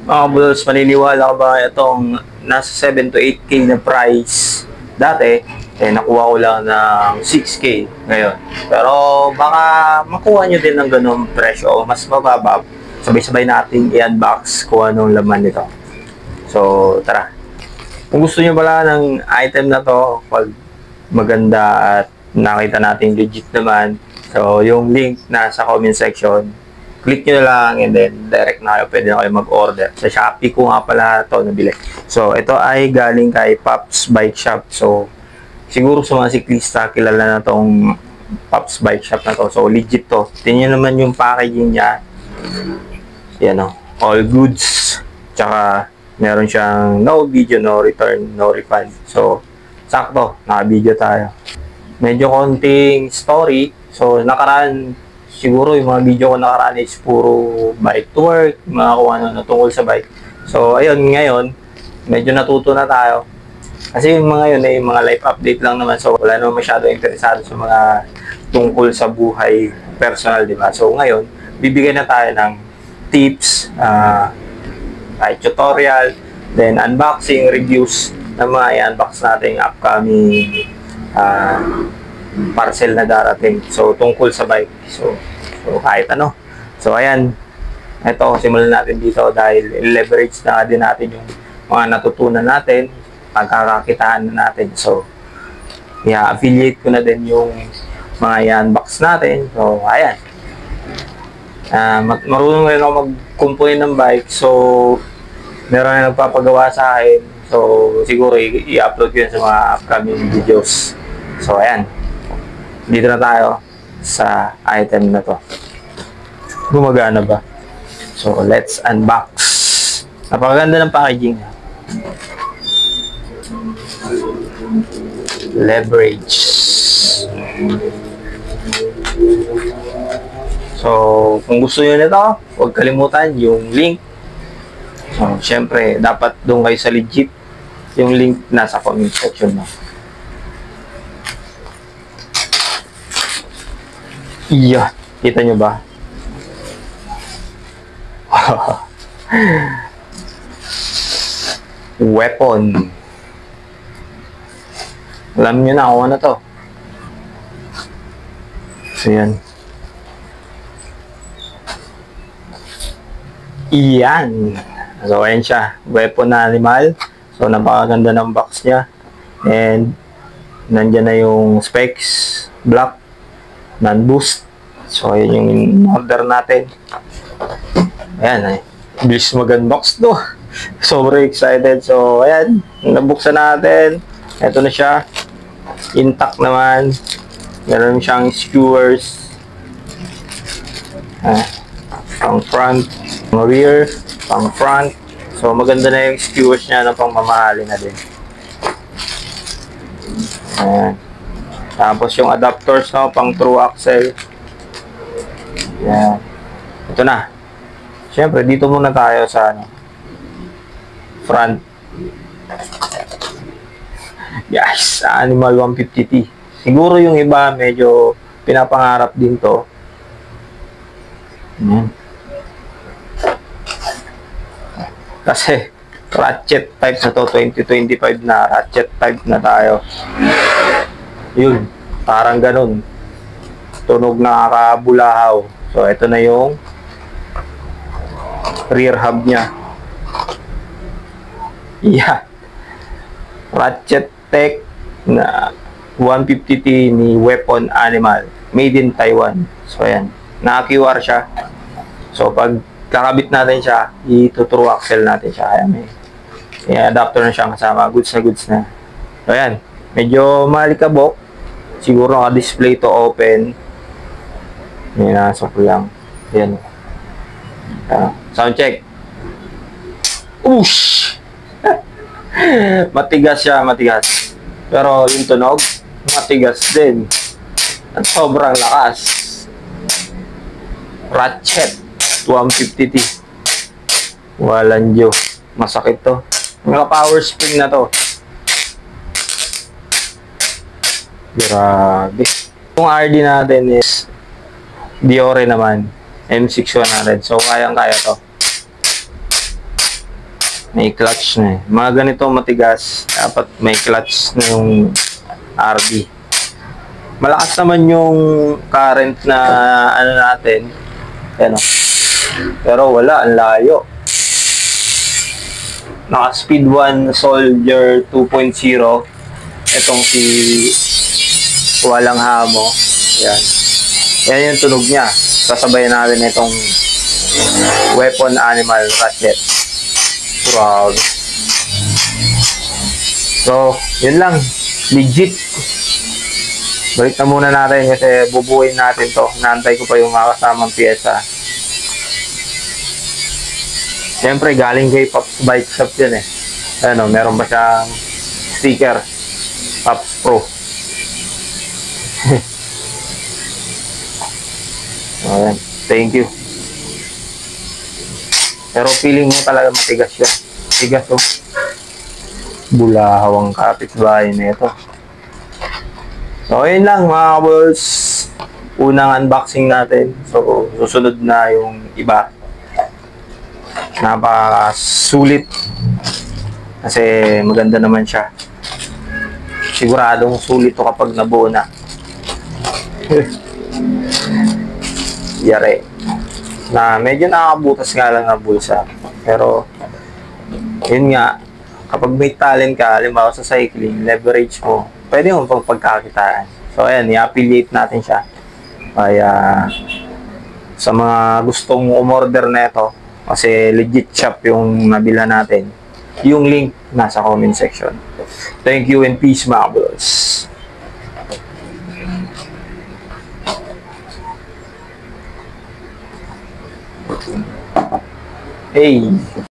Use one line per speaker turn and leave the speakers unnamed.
Mga bullets, maniniwala ka ba itong nasa 7 to 8K na price dati, nakuha ko lang ng 6K ngayon. Pero baka makuha nyo din ng ganung presyo o mas mababa. Sabay-sabay nating i-unbox kung anong laman nito. So, tara. Kung gusto nyo pala ng item na to, pag maganda at nakita natin legit naman, so yung link nasa comment section, click nyo lang and then direct na kayo, pwede na kayo mag-order. Sa Shopee ko nga pala ito nabili. So, ito ay galing kay Pops Bike Shop. So, siguro sa mga siklista, kilala na tong Pops Bike Shop na to. So, legit to. Tingnan naman yung packaging niya. Yan o. All goods. Tsaka, meron siyang no video, no return, no refund. So, sakto. Naka-video tayo. Medyo konting story. So, nakaraan, siguro yung mga video ko nakaraan is puro bike to work, mga kung ano tungkol sa bike. So, ayun, ngayon, medyo natuto na tayo. Kasi yung mga yun ay mga life update lang naman. So, wala naman masyado interesado sa mga tungkol sa buhay personal, di ba? So, ngayon, bibigyan na tayo ng tips, kahit tutorial, then unboxing, reviews ng mga i-unbox natin upcoming parcel na darating. So, tungkol sa bike. So kahit ano. So, ayan. Ito, simulan natin dito dahil leverage na din natin yung mga natutunan natin, pagkakakitaan na natin. So, i-affiliate ko na din yung mga i-unbox natin. So, ayan. Marunong rin ako mag-component ng bike. So, meron na nagpapagawa sa akin. So, siguro i-upload ko yun sa mga upcoming videos. So, ayan. Dito na tayo sa item na to. Gumagana ba? So, let's unbox. Napakaganda ng packaging. Leverage. So, kung gusto nyo nito, huwag kalimutan yung link. So, syempre, dapat doon kayo sa legit. Yung link nasa comment section mo. Iya, kita nyo ba? Weapon. Alam nyo na kung ano to. So, yan. Iyan. So, ayan siya. Weapon na animal. So, napakaganda ng box niya. And, nandyan na yung specs. Black. Non-boost. So, ayan yung order natin. Ayan, ay. Bilis mag-unbox to. Sobrang excited. So, ayan. Nabuksan natin. Ito na siya. Intact naman. Meron siyang skewers. Pang front. Pang rear. Pang front. So, maganda na yung skewers niya na pang mamahali na din. Ayan. Tapos yung adapters, no, pang true axle. Yan. Ito na. Siyempre, dito muna tayo sa front. Yes, Animal 150T. Siguro yung iba medyo pinapangarap din to. Kasi ratchet type na to, 2025 na ratchet type na tayo. Yun, parang ganun. Tunog na kakabulahaw. So, ito na yung rear hub niya. Yeah. Ratchet Tech na 150T ni Weapon Animal. Made in Taiwan. So, ayan. Naka-QR siya. So, pag kakabit natin siya, ito-true axle natin siya. Ayan, may adapter na siya kasama. Goods na goods na. So, ayan. Medyo malikabok. Siguro naka-display to open. Minasok lang. Yan. Sound check. Oosh! Matigas siya, matigas. Pero yung tunog, matigas din. At sobrang lakas. Ratchet 150T. Walang Diyo. Masakit to. Mga power spring na to. Grabe. Yung RD natin is Diore naman. M6100. So, kayang-kaya to. May clutch na eh. Mga ganito matigas, dapat may clutch na yung RB. Malakas naman yung current na ano natin. Ano. Pero wala, ang layo. Naka Speed 1 Soldier 2.0. Itong si Walang Hamo. Yan. Yan yung tunog niya. Sasabayan natin itong Weapon Animal Ratchet. Proud. So, yun lang. Legit. Balik na muna natin kasi bubuuin natin to. Naantay ko pa yung mga kasamang pyesa. Siyempre, galing kay Pops Bike Shop yun eh. Ano, meron ba siyang sticker? Pops Pro. Ayan. Thank you. Pero feeling mo talaga matigas yun. Tigas oh. Bulahaw ang kapitbahay na ito. So, yun lang mga kabols. Unang unboxing natin. So, susunod na yung iba. Napakasulit. Kasi maganda naman siya. Siguradong sulit to kapag nabuo na. Yari. Na medyo nakakabutas nga lang ng bulsa. Pero, yun nga, kapag may talent ka, halimbawa sa cycling, leverage mo, pwede mo pagkakitaan. So, ayan, i-affiliate natin siya. Kaya, sa mga gustong umorder na ito, kasi legit shop yung nabila natin, yung link nasa comment section. Thank you and peace, mga bros. Hey!